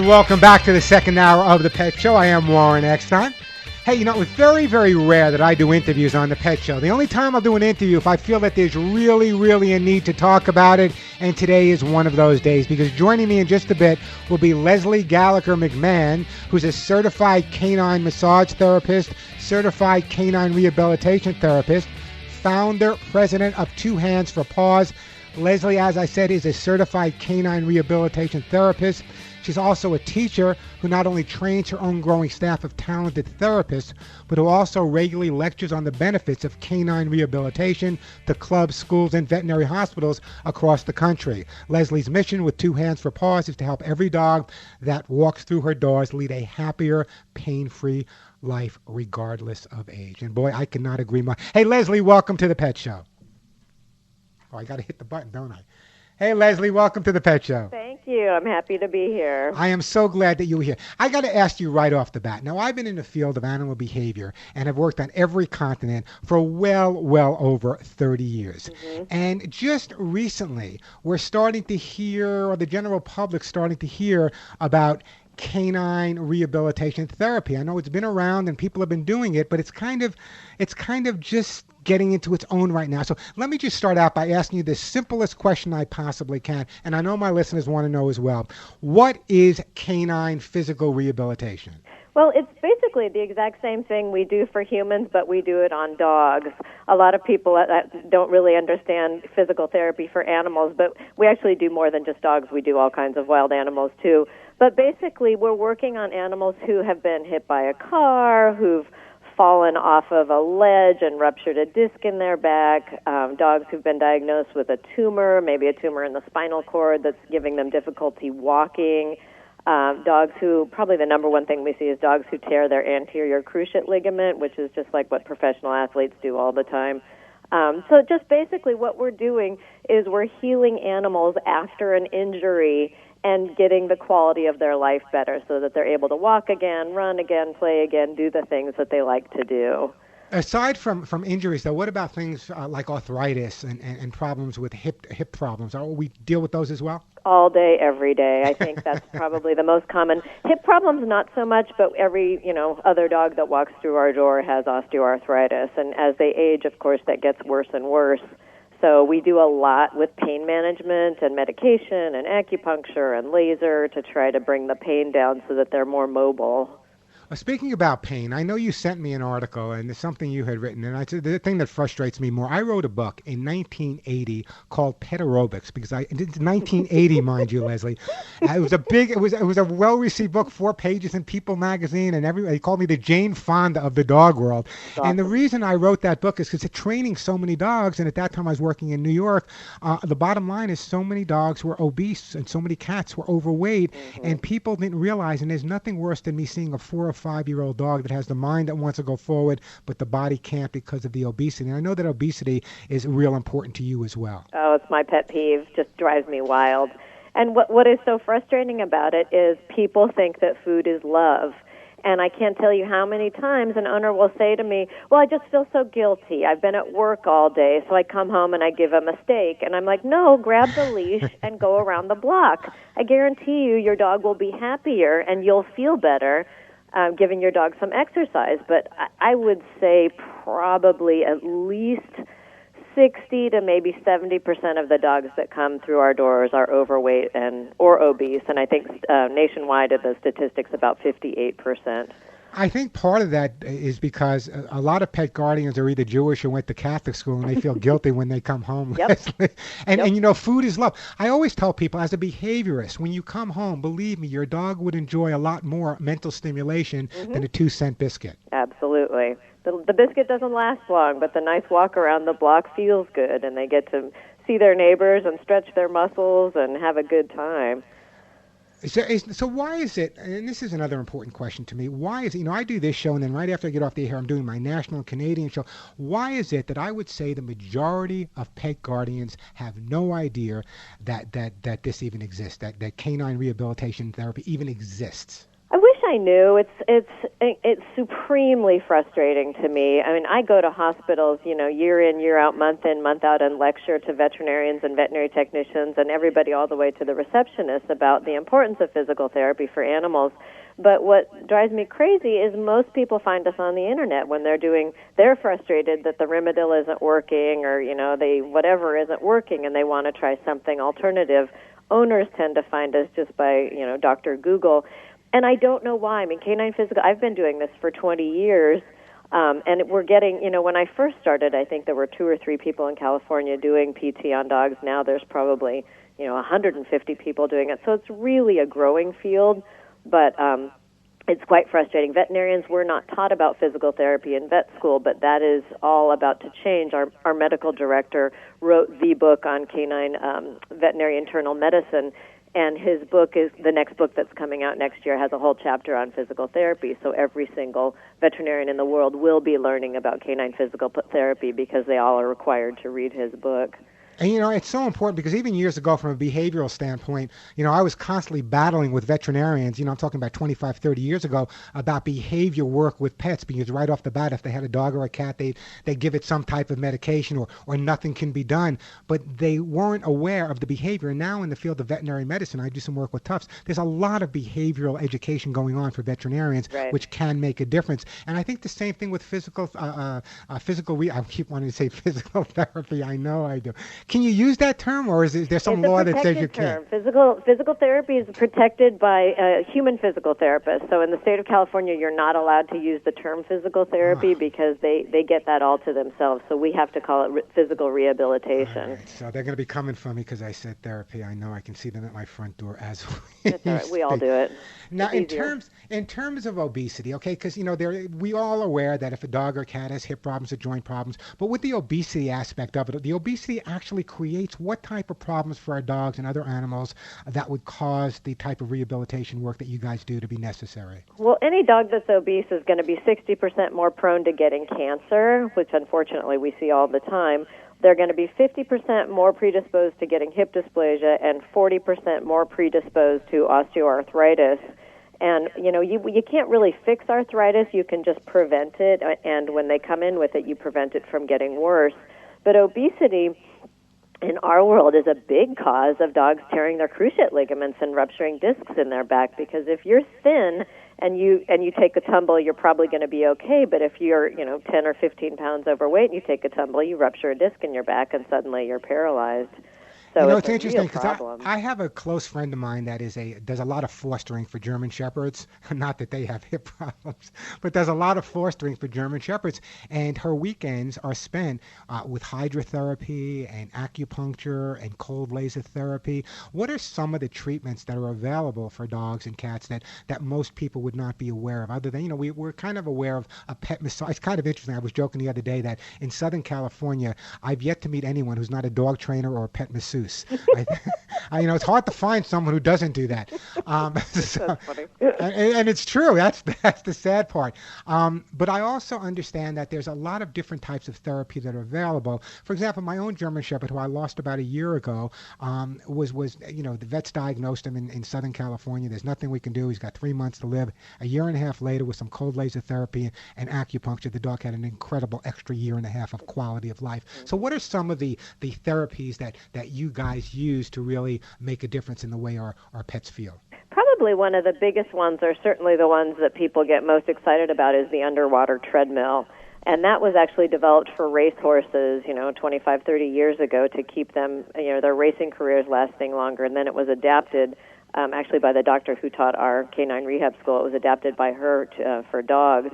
welcome back to the second hour of The Pet Show. I am Warren Eckstein. Hey, it's very, very rare that I do interviews on The Pet Show. The only time I'll do an interview if I feel that there's really, really a need to talk about it, and today is one of those days, because joining me in just a bit will be Leslie Gallagher McMahon, who's a certified canine massage therapist, certified canine rehabilitation therapist, founder, president of Two Hands for Paws. Leslie, as I said, is a certified canine rehabilitation therapist. She's also a teacher who not only trains her own growing staff of talented therapists, but who also regularly lectures on the benefits of canine rehabilitation to clubs, schools, and veterinary hospitals across the country. Leslie's mission with Two Hands for Paws is to help every dog that walks through her doors lead a happier, pain-free life regardless of age. And boy, I cannot agree more. Hey, Leslie, welcome to the Pet Show. Oh, I got to hit the button, don't I? Hey, Leslie, welcome to the Pet Show. Thank you. I'm happy to be here. I am so glad that you're here. I got to ask you right off the bat. Now, I've been in the field of animal behavior and have worked on every continent for well over 30 years. Mm-hmm. And just recently, we're starting to hear, or the general public's starting to hear about canine rehabilitation therapy. I know it's been around and people have been doing it, but it's kind of just getting into its own right now. So let me just start out by asking you the simplest question I possibly can, and I know my listeners want to know as well. What is canine physical rehabilitation? Well, it's basically the exact same thing we do for humans, but we do it on dogs. A lot of people don't really understand physical therapy for animals, but we actually do more than just dogs. We do all kinds of wild animals too. But basically, we're working on animals who have been hit by a car, who've fallen off of a ledge and ruptured a disc in their back, dogs who've been diagnosed with a tumor, maybe a tumor in the spinal cord that's giving them difficulty walking, dogs who, probably the number one thing we see is dogs who tear their anterior cruciate ligament, which is just like what professional athletes do all the time. So just basically what we're doing is we're healing animals after an injury and getting the quality of their life better so that they're able to walk again, run again, play again, do the things that they like to do. Aside from injuries, though, what about things like arthritis and problems with hip problems? We deal with those as well? All day, every day. I think that's probably the most common. Hip problems, not so much, but every other dog that walks through our door has osteoarthritis. And as they age, of course, that gets worse and worse. So we do a lot with pain management and medication and acupuncture and laser to try to bring the pain down so that they're more mobile. Speaking about pain, I know you sent me an article, and it's something you had written, and the thing that frustrates me more, I wrote a book in 1980 called Pet Aerobics, because it's 1980, mind you, Leslie. It was a well-received book, 4 pages in People magazine, and everybody called me the Jane Fonda of the dog world. Awesome. And the reason I wrote that book is because it's training so many dogs, and at that time I was working in New York. The bottom line is so many dogs were obese, and so many cats were overweight, and people didn't realize, and there's nothing worse than me seeing a 4 or 5-year-old dog that has the mind that wants to go forward, but the body can't because of the obesity. And I know that obesity is real important to you as well. Oh, it's my pet peeve. Just drives me wild. And what is so frustrating about it is people think that food is love. And I can't tell you how many times an owner will say to me, well, I just feel so guilty. I've been at work all day, so I come home and I give him a steak. And I'm like, no, grab the leash and go around the block. I guarantee you your dog will be happier and you'll feel better giving your dog some exercise. But I would say probably at least 60 to maybe 70% of the dogs that come through our doors are overweight or obese, and I think nationwide the statistics about 58%. I think part of that is because a lot of pet guardians are either Jewish or went to Catholic school, and they feel guilty when they come home. Yep. And food is love. I always tell people, as a behaviorist, when you come home, believe me, your dog would enjoy a lot more mental stimulation than a 2-cent biscuit. Absolutely. The biscuit doesn't last long, but the nice walk around the block feels good, and they get to see their neighbors and stretch their muscles and have a good time. So why is it, and this is another important question to me, why is it, I do this show, and then right after I get off the air, I'm doing my national and Canadian show. Why is it that I would say the majority of pet guardians have no idea that this even exists, that canine rehabilitation therapy even exists? I wish I knew. It's supremely frustrating to me. I mean, I go to hospitals, year in, year out, month in, month out, and lecture to veterinarians and veterinary technicians and everybody all the way to the receptionists about the importance of physical therapy for animals. But what drives me crazy is most people find us on the internet when they're frustrated that the Rimadyl isn't working or, whatever isn't working and they want to try something alternative. Owners tend to find us just by, Dr. Google. And I don't know why. I mean, canine physical, I've been doing this for 20 years, and we're getting, when I first started, I think there were 2 or 3 people in California doing PT on dogs. Now there's probably, 150 people doing it. So it's really a growing field, but it's quite frustrating. Veterinarians were not taught about physical therapy in vet school, but that is all about to change. Our medical director wrote the book on canine veterinary internal medicine, and his book is the next book that's coming out next year has a whole chapter on physical therapy. So every single veterinarian in the world will be learning about canine physical therapy because they all are required to read his book. And, it's so important because even years ago, from a behavioral standpoint, I was constantly battling with veterinarians, I'm talking about 25, 30 years ago, about behavior work with pets because right off the bat, if they had a dog or a cat, they'd give it some type of medication or nothing can be done. But they weren't aware of the behavior. And now in the field of veterinary medicine, I do some work with Tufts. There's a lot of behavioral education going on for veterinarians, right, which can make a difference. And I think the same thing with I keep wanting to say physical therapy. I know I do. Can you use that term, or is there some law that says you can't? Physical therapy is protected by human physical therapists. So in the state of California, you're not allowed to use the term physical therapy because they get that all to themselves. So we have to call it physical rehabilitation. Right. So they're going to be coming for me because I said therapy. I know I can see them at my front door as That's all right. We all do it. Now, in terms of obesity, okay, because we all aware that if a dog or cat has hip problems or joint problems, but with the obesity aspect of it, the obesity actually creates what type of problems for our dogs and other animals that would cause the type of rehabilitation work that you guys do to be necessary? Well, any dog that's obese is going to be 60% more prone to getting cancer, which unfortunately we see all the time. They're going to be 50% more predisposed to getting hip dysplasia and 40% more predisposed to osteoarthritis. And, you can't really fix arthritis. You can just prevent it. And when they come in with it, you prevent it from getting worse. But obesity in our world is a big cause of dogs tearing their cruciate ligaments and rupturing discs in their back, because if you're thin and you take a tumble, you're probably going to be okay. But if you're 10 or 15 pounds overweight and you take a tumble, you rupture a disc in your back and suddenly you're paralyzed. So it's interesting because I have a close friend of mine that does a lot of fostering for German Shepherds. Not that they have hip problems, but does a lot of fostering for German Shepherds. And her weekends are spent with hydrotherapy and acupuncture and cold laser therapy. What are some of the treatments that are available for dogs and cats that most people would not be aware of? Other than, we're kind of aware of a pet massage. It's kind of interesting. I was joking the other day that in Southern California, I've yet to meet anyone who's not a dog trainer or a pet masseuse. It's hard to find someone who doesn't do that. That's funny. And it's true. That's the sad part. But I also understand that there's a lot of different types of therapy that are available. For example, my own German Shepherd, who I lost about a year ago, was the vets diagnosed him in Southern California. There's nothing we can do. He's got 3 months to live. A year and a half later, with some cold laser therapy and acupuncture, the dog had an incredible extra year and a half of quality of life. So what are some of the therapies that you guys use to really make a difference in the way our pets feel? Probably one of the biggest ones, or certainly the ones that people get most excited about, is the underwater treadmill. And that was actually developed for racehorses, 25, 30 years ago to keep them, their racing careers lasting longer. And then it was adapted, actually by the doctor who taught our canine rehab school. It was adapted by her for dogs.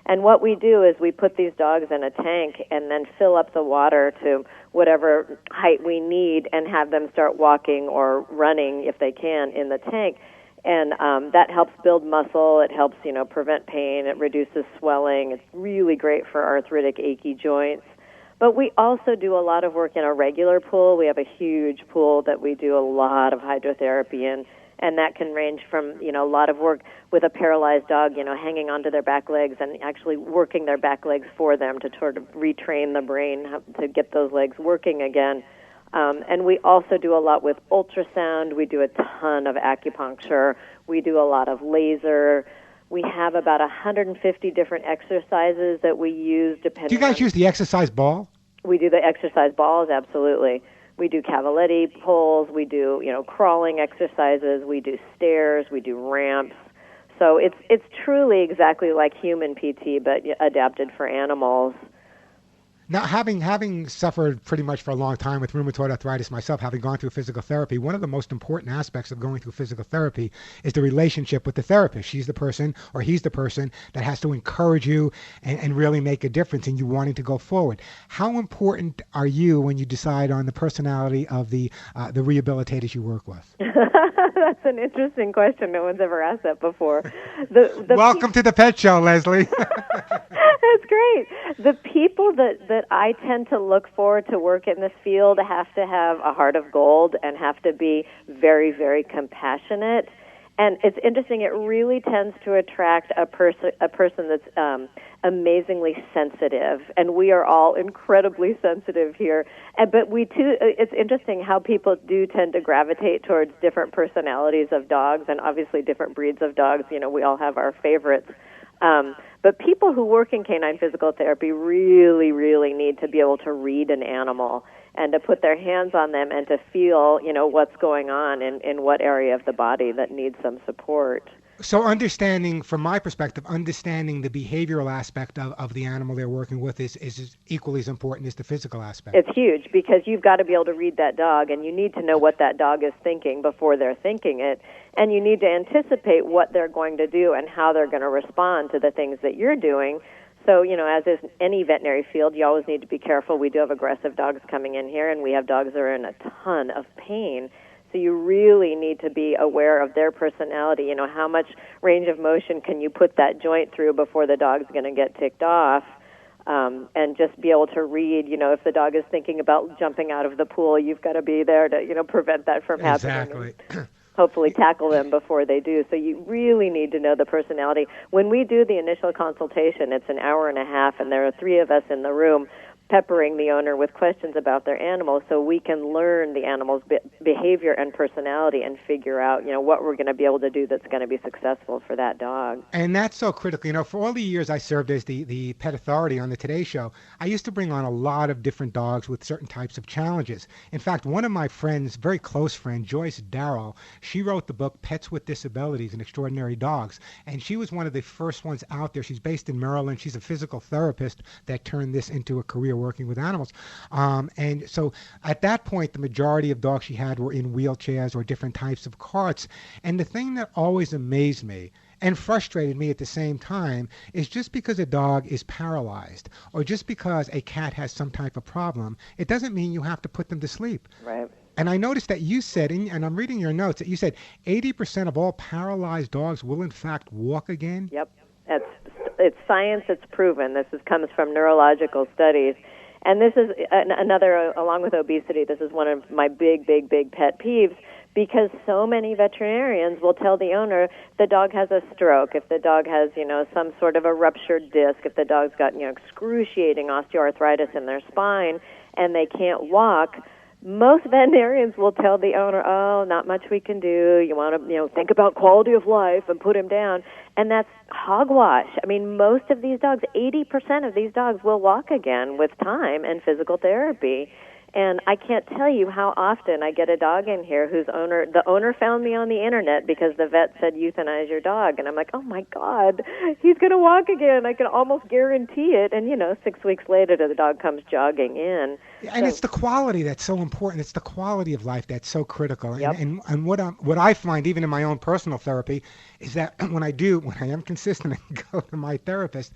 And what we do is we put these dogs in a tank and then fill up the water to whatever height we need and have them start walking or running, if they can, in the tank. And that helps build muscle. It helps, prevent pain. It reduces swelling. It's really great for arthritic, achy joints. But we also do a lot of work in a regular pool. We have a huge pool that we do a lot of hydrotherapy in. And that can range from, a lot of work with a paralyzed dog, hanging onto their back legs and actually working their back legs for them to sort of retrain the brain to get those legs working again. And we also do a lot with ultrasound. We do a ton of acupuncture. We do a lot of laser. We have about 150 different exercises that we use depending. Do you guys use the exercise ball? We do the exercise balls, absolutely. We do cavaletti pulls, we do, crawling exercises, we do stairs, we do ramps. So it's truly exactly like human PT, but adapted for animals. Now, having suffered pretty much for a long time with rheumatoid arthritis myself, having gone through physical therapy, one of the most important aspects of going through physical therapy is the relationship with the therapist. She's the person, or he's the person, that has to encourage you and really make a difference in you wanting to go forward. How important are you when you decide on the personality of the rehabilitators you work with? That's an interesting question. No one's ever asked that before. Welcome to the Pet Show, Leslie. That's great. The people that I tend to look for to work in this field have to have a heart of gold and have to be very, very compassionate. And it's interesting. It really tends to attract a person that's amazingly sensitive, and we are all incredibly sensitive here. But we too. It's interesting how people do tend to gravitate towards different personalities of dogs, and obviously different breeds of dogs. We all have our favorites. But people who work in canine physical therapy really, really need to be able to read an animal and to put their hands on them and to feel, what's going on in what area of the body that needs some support. So understanding, from my perspective, understanding the behavioral aspect of the animal they're working with is equally as important as the physical aspect. It's huge because you've got to be able to read that dog, and you need to know what that dog is thinking before they're thinking it, and you need to anticipate what they're going to do and how they're going to respond to the things that you're doing. So, as is any veterinary field, you always need to be careful. We do have aggressive dogs coming in here, and we have dogs that are in a ton of pain. So you really need to be aware of their personality. How much range of motion can you put that joint through before the dog's going to get ticked off? And just be able to read, if the dog is thinking about jumping out of the pool, you've got to be there to, prevent that from happening. Exactly. Hopefully tackle them before they do. So you really need to know the personality. When we do the initial consultation, it's an hour and a half, and there are 3 of us in the room peppering the owner with questions about their animal so we can learn the animal's behavior and personality and figure out, what we're going to be able to do that's going to be successful for that dog. And that's so critical. For all the years I served as the pet authority on the Today Show, I used to bring on a lot of different dogs with certain types of challenges. In fact, one of my friends, very close friend, Joyce Darrow, she wrote the book Pets with Disabilities and Extraordinary Dogs. And she was one of the first ones out there. She's based in Maryland. She's a physical therapist that turned this into a career working with animals. And so at that point, the majority of dogs she had were in wheelchairs or different types of carts. And the thing that always amazed me and frustrated me at the same time is just because a dog is paralyzed or just because a cat has some type of problem, it doesn't mean you have to put them to sleep. Right. And I noticed that you said, and I'm reading your notes, that you said 80% of all paralyzed dogs will in fact walk again. Yep. It's science, it's proven. This comes from neurological studies. And this is another, along with obesity, this is one of my big pet peeves, because so many veterinarians will tell the owner the dog has a stroke, if the dog has, some sort of a ruptured disc, if the dog's got, excruciating osteoarthritis in their spine and they can't walk. Most veterinarians will tell the owner, oh, not much we can do. You want to, think about quality of life and put him down. And that's hogwash. I mean, most of these dogs, 80% of these dogs will walk again with time and physical therapy. And I can't tell you how often I get a dog in here the owner found me on the internet because the vet said euthanize your dog. And I'm like, oh my God, he's going to walk again. I can almost guarantee it. And 6 weeks later, the dog comes jogging in. And it's the quality that's so important. It's the quality of life that's so critical. Yep. And what I find, even in my own personal therapy, is that when I am consistent and go to my therapist,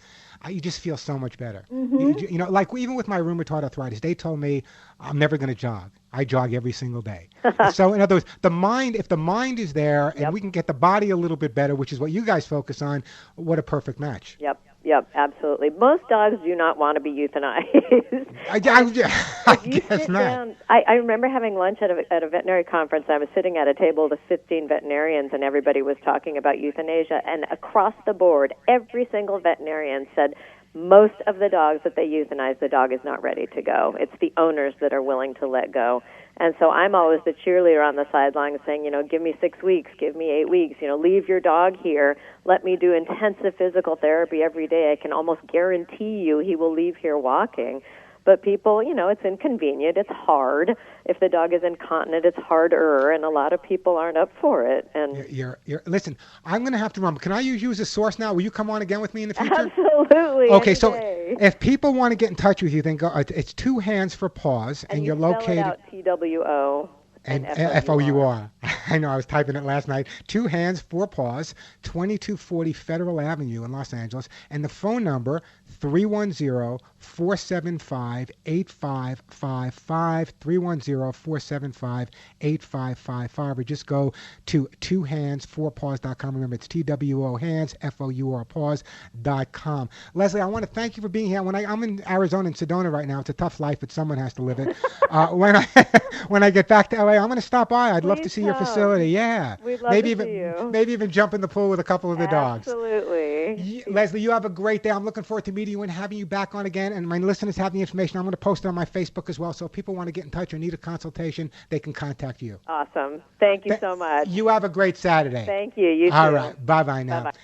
you just feel so much better. Mm-hmm. Like even with my rheumatoid arthritis, they told me I'm never going to jog. I jog every single day. So in other words, if the mind is there and Yep. we can get the body a little bit better, which is what you guys focus on, what a perfect match. Yep, absolutely. Most dogs do not want to be euthanized. I guess not. Down, I remember having lunch at a veterinary conference. I was sitting at a table with 15 veterinarians, and everybody was talking about euthanasia. And across the board, every single veterinarian said, most of the dogs that they euthanize, the dog is not ready to go. It's the owners that are willing to let go. And so I'm always the cheerleader on the sidelines saying, give me 6 weeks, give me 8 weeks, leave your dog here. Let me do intensive physical therapy every day. I can almost guarantee you he will leave here walking. But people, it's inconvenient. It's hard. If the dog is incontinent, it's harder, and a lot of people aren't up for it. And listen, I'm going to have to run. Can I use you as a source now? Will you come on again with me in the future? Absolutely. Okay, so if people want to get in touch with you, then go. It's Two Hands for Paws, and you're located. Spell it out, TWO. And F-O-U-R. I know, I was typing it last night. Two Hands, Four Paws, 2240 Federal Avenue in Los Angeles. And the phone number, 310-475-8555, 310-475-8555. Or just go to twohandsfourpaws.com. Remember, it's T-W-O hands, F-O-U-R paws.com. Leslie, I want to thank you for being here. I'm in Arizona, in Sedona right now. It's a tough life, but someone has to live it. When I get back to LA, I'm going to stop by. I'd love to see your facility. Yeah. We'd love to see you. Maybe even jump in the pool with a couple of the dogs. Absolutely. Leslie, you have a great day. I'm looking forward to meeting you and having you back on again. And my listeners have the information. I'm going to post it on my Facebook as well. So if people want to get in touch or need a consultation, they can contact you. Awesome. Thank you so much. You have a great Saturday. Thank you. You too. All right. Bye-bye now. Bye-bye.